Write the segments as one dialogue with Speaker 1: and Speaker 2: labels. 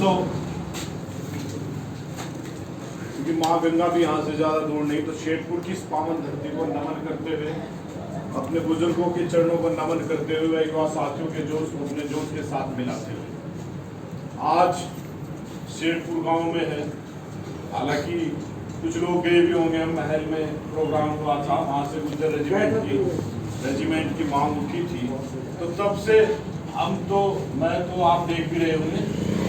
Speaker 1: दोस्तों, क्योंकि माँ गंगा भी यहाँ से ज्यादा दूर नहीं, तो शेरपुर की इस पावन धरती को नमन करते हुए, अपने बुजुर्गों के चरणों को नमन करते हुए, युवा साथियों के जोश को अपने जोश के साथ मिलाते हुए आज शेरपुर गांव में है। हालांकि कुछ लोग गए भी होंगे, महल में प्रोग्राम हुआ था, वहाँ से गुजर रेजिमेंट की मांग उठी थी, तो तब से मैं तो आप देख भी रहे होंगे,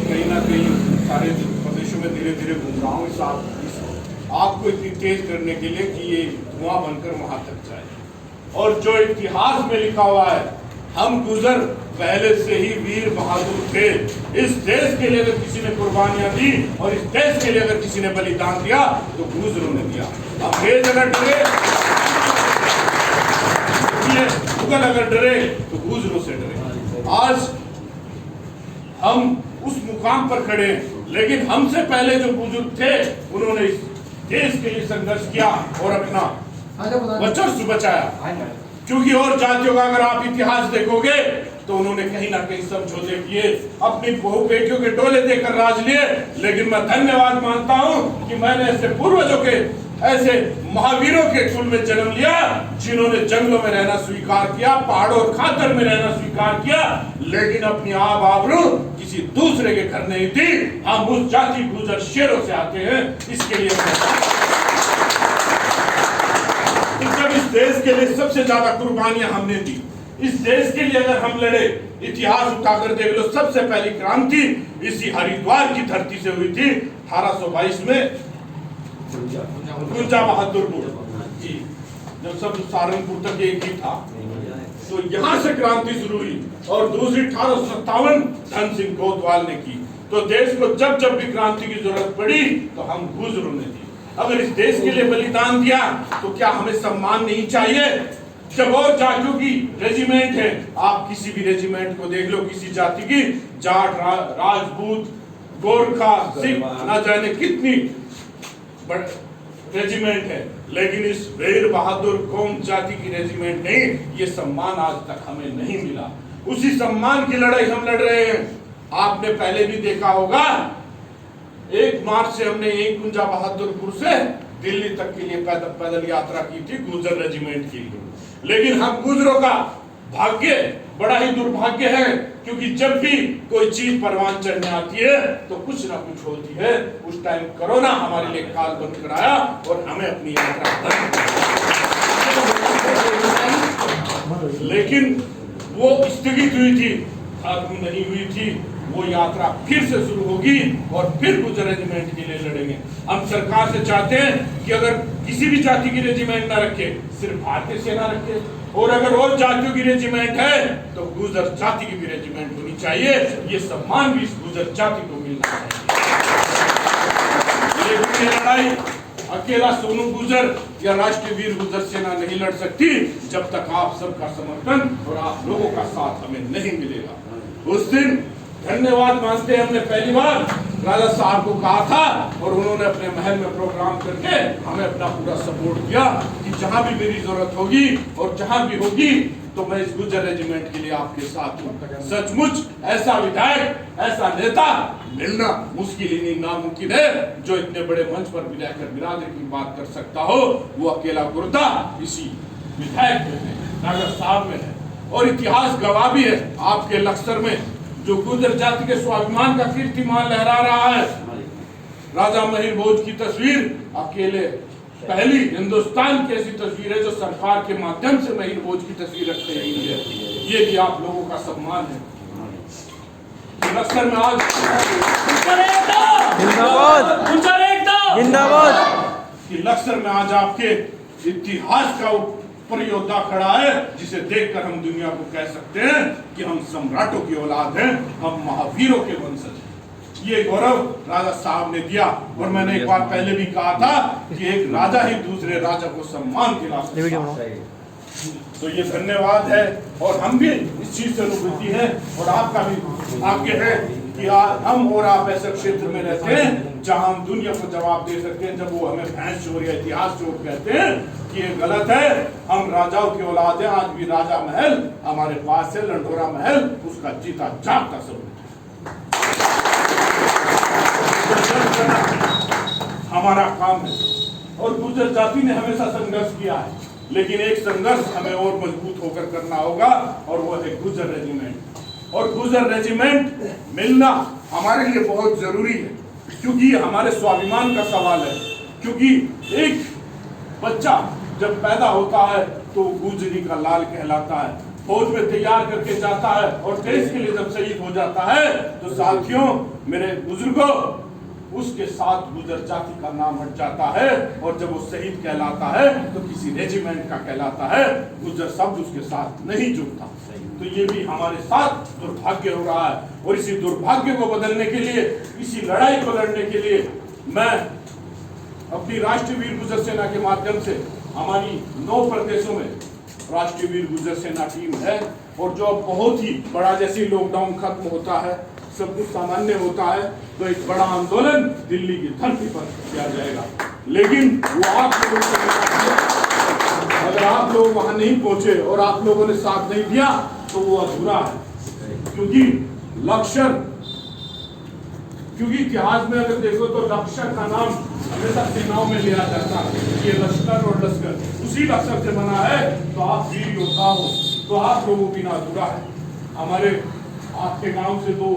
Speaker 1: कहीं ना कहीं सारे प्रदेशों में धीरे धीरे घूम रहा हूँ इस आग को इतनी तेज करने के लिए कि ये धुआं बनकर वहां तक जाए। और जो इतिहास में लिखा हुआ है, हम गुजर पहले से ही वीर बहादुर थे। इस देश के लिए अगर किसी ने कुर्बानियां दी और इस देश के लिए अगर किसी ने बलिदान दिया तो गुजरों ने दिया। अंग्रेज अगर डरे, मुगल अगर डरे तो गुजरों से डरे। आज हम उस मुकाम पर खड़े हैं, लेकिन हमसे पहले जो बुजुर्ग थे उन्होंने इस देश के लिए संघर्ष किया और अपना वर्चस्व बचाया। क्योंकि और जातियों का अगर आप इतिहास देखोगे तो उन्होंने कहीं ना कहीं समझौते किए, अपनी बहु बेटियों के डोले देकर राज लिए। लेकिन मैं धन्यवाद मानता हूं कि मैंने ऐसे पूर्वजों के, ऐसे महावीरों के कुल में जन्म लिया जिन्होंने जंगलों में रहना स्वीकार किया, पहाड़ों और खातर में रहना स्वीकार किया, लेकिन अपनी आबरू किसी दूसरे के घर नहीं थी। हम उस जाति गुजर शेरों से आते हैं, इसके लिए जब इस देश के लिए सबसे ज्यादा कुर्बानियां हमने दी, इस देश के लिए अगर हम लड़े, इतिहास उठाकर देख लो, सबसे पहली क्रांति इसी हरिद्वार की धरती से हुई थी 1822 में गुंजा बहादुरपुर जी, जब सब सहारनपुर तक एक ही था, तो यहाँ से क्रांति शुरू हुई। और दूसरी 1857 धन सिंह कोतवाल ने की। तो देश को जब जब भी क्रांति की जरूरत पड़ी तो हम गुजरों ने दी। अगर इस देश के लिए बलिदान दिया तो क्या हमें सम्मान नहीं चाहिए? जब और जातियों की रेजिमेंट है, आप किसी भी रेजिमेंट को देख लो, किसी जाति की, जाट, राजपूत, गोरखा, सिख, ना जाने कितनी रेजिमेंट है, लेकिन इस वीर बहादुर कौम जाति की रेजिमेंट नहीं, ये सम्मान आज तक हमें नहीं मिला। उसी सम्मान की लड़ाई हम लड़ रहे हैं। आपने पहले भी देखा होगा, 1 मार्च से हमने एक गुंजा बहादुरपुर से दिल्ली तक के लिए पैदल यात्रा की थी गुजर रेजिमेंट के लिए। लेकिन हम गुजरों का भाग्य बड़ा ही दुर्भाग्य है, क्योंकि जब भी कोई चीज परवान चढ़ने आती है तो कुछ ना कुछ होती है। उस टाइम कोरोना हमारे लिए काल बंद कराया और हमें अपनी यात्रा बंद कराई। लेकिन वो स्थगित हुई थी, खत्म नहीं हुई थी। वो यात्रा फिर से शुरू होगी और फिर गुजर रेजिमेंट के लिए लड़ेंगे। हम सरकार से चाहते हैं कि अगर किसी भी जाति की रेजिमेंट ना रखे, सिर्फ भारतीय सेना रखे, और अगर और जातियों की रेजिमेंट है तो गुजर जाति की भी रेजिमेंट होनी चाहिए। ये सम्मान भी इस गुजर जाति को मिलना चाहिए। ये लड़ाई अकेला सोनू गुजर या राष्ट्रीय वीर गुजर सेना नहीं लड़ सकती जब तक आप सबका समर्थन और आप लोगों का साथ हमें नहीं मिलेगा। उस दिन धन्यवाद मानते हैं, हमने पहली बार राजा साहब को कहा था और उन्होंने अपने महल में प्रोग्राम करके हमें अपना पूरा सपोर्ट किया कि जहां भी मेरी जरूरत होगी और जहां भी होगी तो मैं इस गुजर रेजिमेंट के लिए आपके साथ हूँ। सचमुच ऐसा विधायक, ऐसा नेता मिलना मुश्किल ही नहीं, नामुमकिन है, जो इतने बड़े मंच पर भी रहकर बिरादरी की बात कर सकता हो। वो अकेला गुर्दा इसी विधायक में है, राजा साहब में है। और इतिहास गवाह भी है, आपके लक्सर में जो गुजर जाति के स्वाभिमान का कीर्तिमान लहरा रहा है, राजा महिर भोज की तस्वीर अकेले पहली हिंदुस्तान की ऐसी तस्वीर है जो सरकार के माध्यम से महिर भोज की तस्वीर रखते हुई है। ये भी आप लोगों का सम्मान है। लक्सर में आज कि लक्सर में आज आपके इतिहास का पर योद्धा खड़ा है, जिसे देखकर हम दुनिया को कह सकते हैं कि हम सम्राटों की औलाद हैं, हम महावीरों के वंशज हैं। ये गौरव राजा साहब ने दिया। और मैंने एक बार पहले भी कहा था कि एक राजा ही दूसरे राजा को सम्मान दिला सकता है। तो ये धन्यवाद है, और हम भी इस चीज से अनुभूति है, और आपका भी भाग्य है कि हम और आप ऐसे क्षेत्र में रहते हैं जहां हम दुनिया को जवाब दे सकते हैं। जब वो हमें भैंस चोर या इतिहास चोर कहते हैं कि ये गलत है, हम राजाओं की औलाद हैं। आज भी राजा महल हमारे पास है, लंढोरा महल उसका जीता जागता सबूत है। करना हमारा काम है। और गुर्जर जाति ने हमेशा संघर्ष किया है, लेकिन एक संघर्ष हमें और मजबूत होकर करना होगा, और वो है गुर्जर रेजिमेंट। और गुर्जर रेजिमेंट मिलना हमारे लिए बहुत जरूरी है, क्योंकि हमारे स्वाभिमान का सवाल है। क्योंकि एक बच्चा जब पैदा होता है तो गुर्जरी का लाल कहलाता है, फौज में तैयार करके जाता है, और देश के लिए जब शहीद हो जाता है तो साथियों, मेरे बुजुर्गों, उसके साथ गुर्जर जाति का नाम हट जाता है, और जब वो शहीद कहलाता है तो किसी रेजिमेंट का कहलाता है, गुर्जर शब्द उसके साथ नहीं जुड़ता। तो ये भी हमारे साथ दुर्भाग्य हो रहा है, और इसी दुर्भाग्य को बदलने के लिए, इसी लड़ाई को लड़ने के लिए मैं अपनी राष्ट्रीय वीर गुर्जर सेना के माध्यम से हमारी 9 प्रदेशों में राष्ट्रीय वीर गुर्जर सेना टीम है, और जो अब बहुत ही बड़ा, जैसे लॉकडाउन खत्म होता है, सब कुछ सामान्य होता है, तो एक बड़ा आंदोलन दिल्ली की धरती पर किया जाएगा। लेकिन वो आप लोगों से, अगर आप लोग वहां नहीं पहुंचे और आप लोगों ने साथ नहीं दिया तो वो अधूरा है। क्योंकि इतिहास में अगर देखो तो लश्कर का नाम हमेशा सेनाओं में लिया जाता है, ये लश्कर और लश्कर उसी लश्कर से बना है। तो आप वीर योद्धा हो, तो आप लोगों बिना अधूरा है। हमारे आपके गांव से 2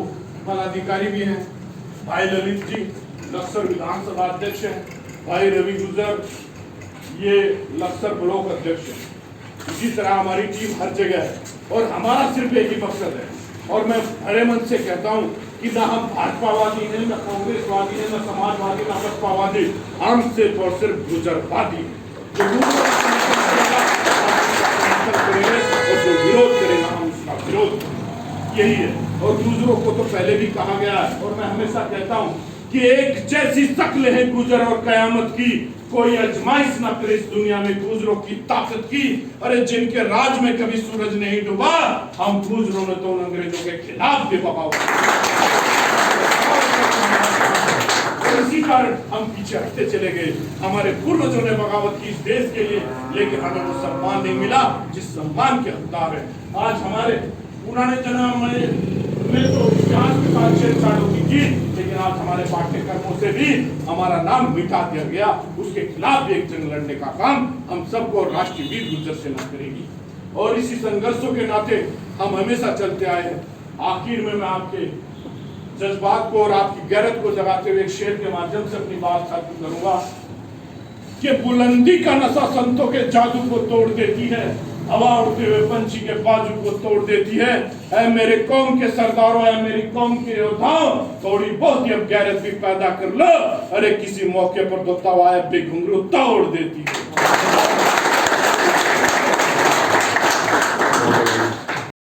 Speaker 1: पदाधिकारी भी हैं, भाई ललित जी लक्सर विधानसभा अध्यक्ष हैं, भाई रवि गुर्जर ये लक्सर ब्लॉक अध्यक्ष है। इसी तरह हमारी टीम हर जगह है, और हमारा सिर्फ एक ही मकसद है, और मैं भरे मन से कहता हूँ कि ना हम भाजपावादी हैं, ना कांग्रेसवादी हैं, ना समाजवादी, ना बसपावादी, हम सिर्फ और सिर्फ गुर्जरवादी हैं। और जो विरोध करेगा हम उसका विरोध करेंगे, यही है। और गुर्जरों को तो पहले भी कहा गया है, और मैं हमेशा कहता हूँ कि एक जैसी शक्ल है गुर्जर और कयामत की, कोई आजमाइश ना करे इस दुनिया में गुर्जरों की ताकत की। अरे जिनके राज में कभी सूरज नहीं डूबा, हम गुर्जरों ने तो अंग्रेजों के खिलाफ भी बगावत, इसी कारण हम पीछे हटते चले गए। हमारे पूर्वजों ने बगावत की इस देश के लिए, लेकिन हमें वो सम्मान नहीं मिला जिस सम्मान के हकदार है। आज हमारे पुराने जन्म में तो इतिहास के साथ छेड़छाड़ होती थी, लेकिन आज हमारे पाठ्यक्रमों से भी हमारा नाम मिटा दिया गया। उसके खिलाफ भी एक जंग लड़ने का काम हम सबको राष्ट्रीय वीर गुर्जर सेना करेगी, और इसी संघर्षों के नाते हम हमेशा चलते आए हैं। आखिर में मैं आपके जज्बात को और आपकी गैरत को जगाते हुए एक शेर के माध्यम से अपनी बात खत्म करूंगा कि बुलंदी का नशा संतों के जादू को तोड़ देती है, हवा उड़ते हुए पंछी के बाजू को तोड़ देती है। ऐ मेरे कौम के सरदारों, ऐ मेरी कौम के योद्धाओं, थोड़ी बहुत ही अब गैरत भी पैदा कर लो, अरे किसी मौके पर तो तवायफ भी घुंघरू तोड़ देती है।